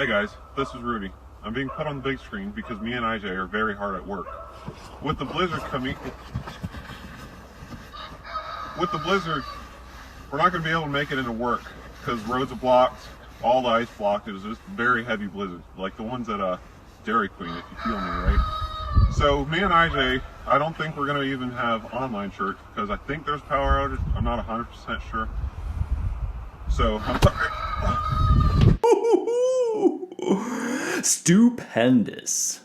Hey guys, this is Rudy. I'm being put on the big screen because me and IJ are very hard at work. With the blizzard coming, we're not going to be able to make it into work because roads are blocked, all the ice blocked. It was just very heavy blizzard, like the ones at Dairy Queen, if you feel me, right? So me and IJ, I don't think we're going to even have online church because I think there's power outage. I'm not 100% sure. So I'm sorry. Stupendous.